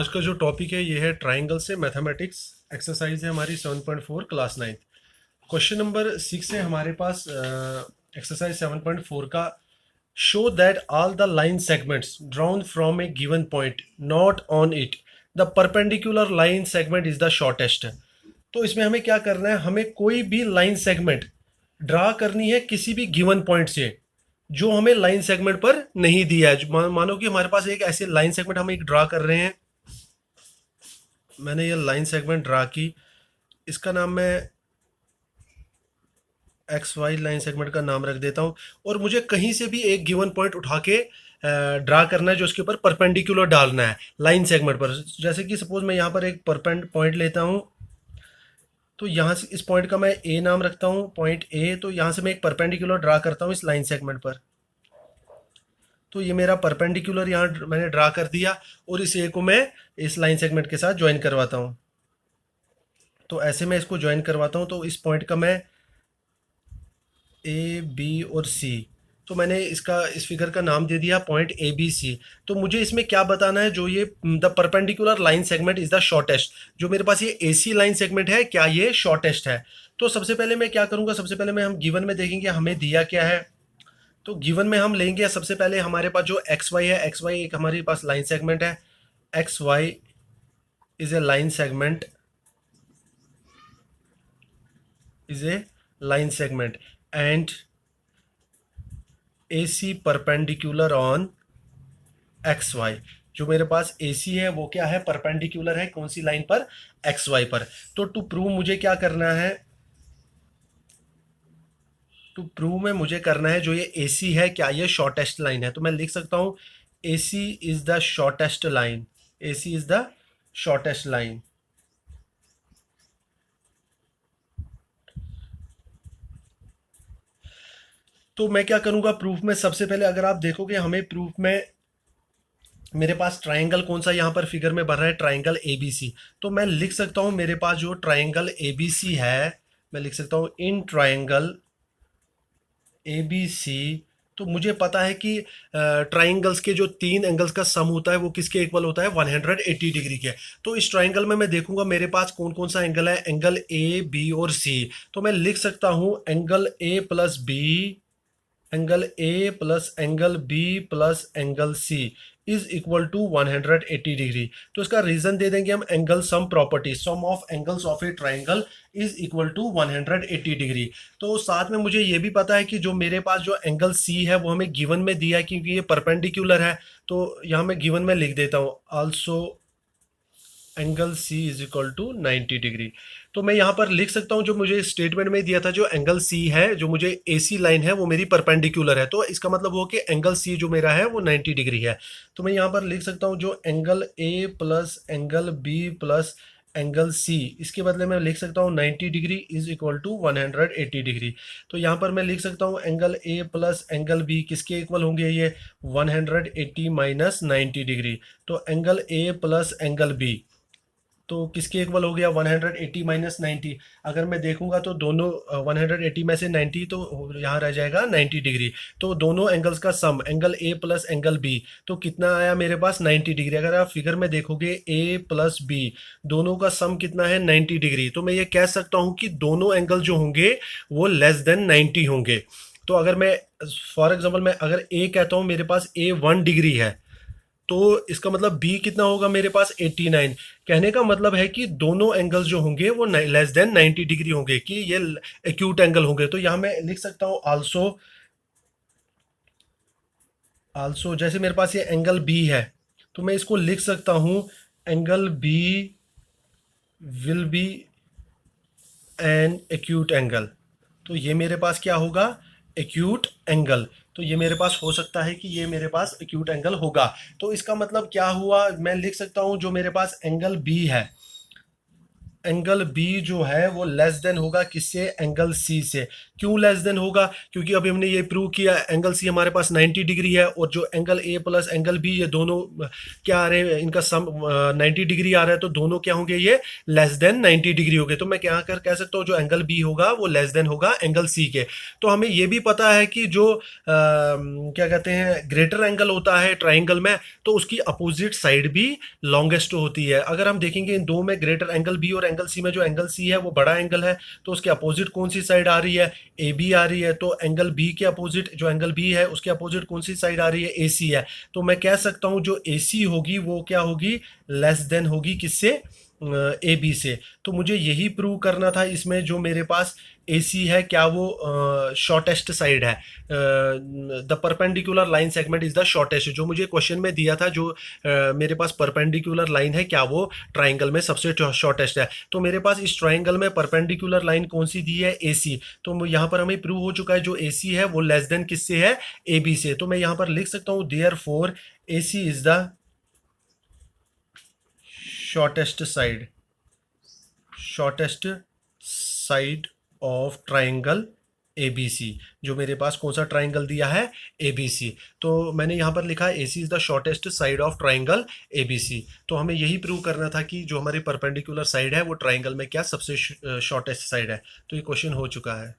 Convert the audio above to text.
आज का जो टॉपिक है ये है ट्राइंगल से मैथमेटिक्स। एक्सरसाइज है हमारी 7.4 क्लास 9। क्वेश्चन नंबर 6 है हमारे पास एक्सरसाइज 7.4 का। Show that all the line segments drawn from A given point not on it the perpendicular line segment is the shortest. तो इसमें हमें क्या करना है, हमें कोई भी लाइन सेगमेंट ड्रा करनी है किसी भी गिवन पॉइंट से जो हमें लाइन सेगमेंट पर नहीं दिया है। मानो कि हमारे पास एक ऐसे लाइन सेगमेंट हम एक ड्रा कर रहे हैं। मैंने ये लाइन सेगमेंट ड्रा की, इसका नाम मैं एक्स वाई लाइन सेगमेंट का नाम रख देता हूँ। और मुझे कहीं से भी एक गिवन पॉइंट उठा के ड्रा करना है जो उसके ऊपर परपेंडिकुलर डालना है लाइन सेगमेंट पर। जैसे कि सपोज मैं यहाँ पर एक पॉइंट लेता हूँ, तो यहाँ से इस पॉइंट का मैं ए नाम रखता हूँ, पॉइंट ए। तो यहाँ से मैं एक परपेंडिकुलर ड्रा करता हूँ इस लाइन सेगमेंट पर। तो ये मेरा परपेंडिकुलर यहाँ मैंने ड्रा कर दिया और इस ए को मैं इस लाइन सेगमेंट के साथ ज्वाइन करवाता हूँ। तो ऐसे मैं इसको ज्वाइन करवाता हूँ। तो इस पॉइंट का मैं ए बी और सी, तो मैंने इसका इस फिगर का नाम दे दिया पॉइंट ए बी सी। तो मुझे इसमें क्या बताना है, जो ये the perpendicular line segment is the shortest. जो मेरे पास ये ए सी लाइन सेगमेंट है, क्या ये शॉर्टेस्ट है? तो सबसे पहले मैं क्या करूँगा, सबसे पहले मैं हम गिवन में देखेंगे हमें दिया क्या है। तो गिवन में हम लेंगे सबसे पहले हमारे पास जो एक्स वाई है, एक्स वाई एक हमारे पास लाइन सेगमेंट है। X Y is a line segment, is a line segment and A C perpendicular on X Y. जो मेरे पास ए सी है वो क्या है, परपेंडिकुलर है कौन सी लाइन पर, एक्स वाई पर। तो टू प्रूव मुझे क्या करना है, टू प्रूव में मुझे करना है जो ये ए सी है क्या ये शॉर्टेस्ट लाइन है। तो मैं लिख सकता हूँ A C is the shortest line, A C is the shortest line. तो मैं क्या करूँगा प्रूफ में, सबसे पहले अगर आप देखोगे हमें प्रूफ में मेरे पास ट्राइंगल कौन सा यहाँ पर फिगर में बन रहा है, ट्राइंगल ए बी सी। तो मैं लिख सकता हूँ मेरे पास जो ट्राइंगल ए बी सी है, मैं लिख सकता हूँ in triangle A B C. तो मुझे पता है कि ट्राइंगल्स के जो तीन एंगल्स का सम होता है वो किसके इक्वल होता है, 180 डिग्री के। तो इस ट्राइंगल में मैं देखूंगा मेरे पास कौन कौन सा एंगल है, एंगल ए बी और सी। तो मैं लिख सकता हूँ angle A plus B, angle A plus angle B plus angle C is equal to 180 degree. तो इसका रीजन दे देंगे हम angle sum property, sum of angles of a triangle is equal to 180 degree. तो साथ में मुझे ये भी पता है कि जो मेरे पास जो एंगल सी है वो हमें गिवन में दिया है क्योंकि ये परपेंडिकुलर है। तो यहाँ मैं गिवन में लिख देता हूँ also angle C is equal to 90 degree. तो मैं यहाँ पर लिख सकता हूँ जो मुझे स्टेटमेंट में दिया था, जो एंगल सी है जो मुझे ए सी लाइन है वो मेरी परपेंडिकुलर है। तो इसका मतलब वो कि एंगल सी जो मेरा है वो 90 डिग्री है। तो मैं यहाँ पर लिख सकता हूँ जो angle A plus angle B plus angle C, इसके बदले में लिख सकता हूँ 90 degree is equal to 180 degree. तो यहाँ पर मैं लिख सकता हूँ angle A plus angle B किसके इक्वल होंगे, ये 180 माइनस 90 डिग्री। तो angle A plus angle B तो किसके इक्वल हो गया, 180 माइनस 90। अगर मैं देखूंगा तो दोनों 180 में से 90 तो यहाँ रह जाएगा 90 डिग्री। तो दोनों एंगल्स का sum angle A plus angle B तो कितना आया मेरे पास 90 डिग्री। अगर आप फिगर में देखोगे ए प्लस बी दोनों का सम कितना है 90 डिग्री। तो मैं ये कह सकता हूँ कि दोनों एंगल जो होंगे वो लेस देन 90 होंगे। तो अगर मैं फॉर एग्जाम्पल मैं अगर ए कहता हूँ मेरे पास ए 1 डिग्री है, तो इसका मतलब बी कितना होगा मेरे पास 89। कहने का मतलब है कि दोनों एंगल्स जो होंगे वो लेस देन 90 डिग्री होंगे, कि ये एक्यूट एंगल होंगे। तो यहाँ मैं लिख सकता हूँ आल्सो, आल्सो जैसे मेरे पास ये एंगल बी है तो मैं इसको लिख सकता हूँ angle B will be an acute angle. तो ये मेरे पास क्या होगा, एक्यूट एंगल। तो ये मेरे पास हो सकता है कि ये मेरे पास एक्यूट एंगल होगा। तो इसका मतलब क्या हुआ, मैं लिख सकता हूँ जो मेरे पास एंगल बी है, एंगल बी जो है वो लेस देन होगा किससे, एंगल सी से। क्यों लेस देन होगा, क्योंकि अभी हमने ये प्रूव किया एंगल सी हमारे पास 90 डिग्री है, और जो angle A plus angle B ये दोनों क्या आ रहे हैं, इनका सम 90 डिग्री आ रहा है, तो दोनों क्या होंगे, ये लेस देन 90 डिग्री हो गए। तो मैं क्या कर कह सकता हूँ, जो एंगल बी होगा वो लेस देन होगा एंगल सी के। तो हमें ये भी पता है कि जो क्या कहते हैं ग्रेटर एंगल होता है ट्राइंगल में, तो उसकी अपोजिट साइड भी लॉन्गेस्ट होती है। अगर हम देखेंगे इन दो में, ग्रेटर एंगल बी और एंगल सी में, जो एंगल सी है वो बड़ा एंगल है, तो उसके अपोजिट कौन सी साइड आ रही है, ए बी आ रही है। तो एंगल बी के अपोजिट, जो एंगल बी है उसके अपोजिट कौन सी साइड आ रही है, ए सी है। तो मैं कह सकता हूं जो ए सी होगी वो क्या होगी, लेस देन होगी किससे, ए बी से। तो मुझे यही प्रूव करना था इसमें, जो मेरे पास ए सी है क्या वो शॉर्टेस्ट साइड है, the perpendicular line segment is the shortest, जो मुझे क्वेश्चन में दिया था, जो मेरे पास परपेंडिकुलर लाइन है क्या वो ट्राइंगल में सबसे शॉर्टेस्ट है। तो मेरे पास इस ट्राइंगल में परपेंडिकुलर लाइन कौन सी दी है, ए सी। तो यहाँ पर हमें प्रूव हो चुका है जो ए सी है वो लेस देन किससे है, ए बी से। तो मैं यहाँ पर लिख सकता हूँ therefore A C is the shortest side, shortest side of triangle A B C. जो मेरे पास कौन सा ट्राइंगल दिया है, ए बी सी। तो मैंने यहाँ पर लिखा है A C is the shortest side of triangle A B C. तो हमें यही प्रूव करना था कि जो हमारी परपेंडिकुलर साइड है वो ट्राइंगल में क्या सबसे शॉर्टेस्ट साइड है। तो ये क्वेश्चन हो चुका है।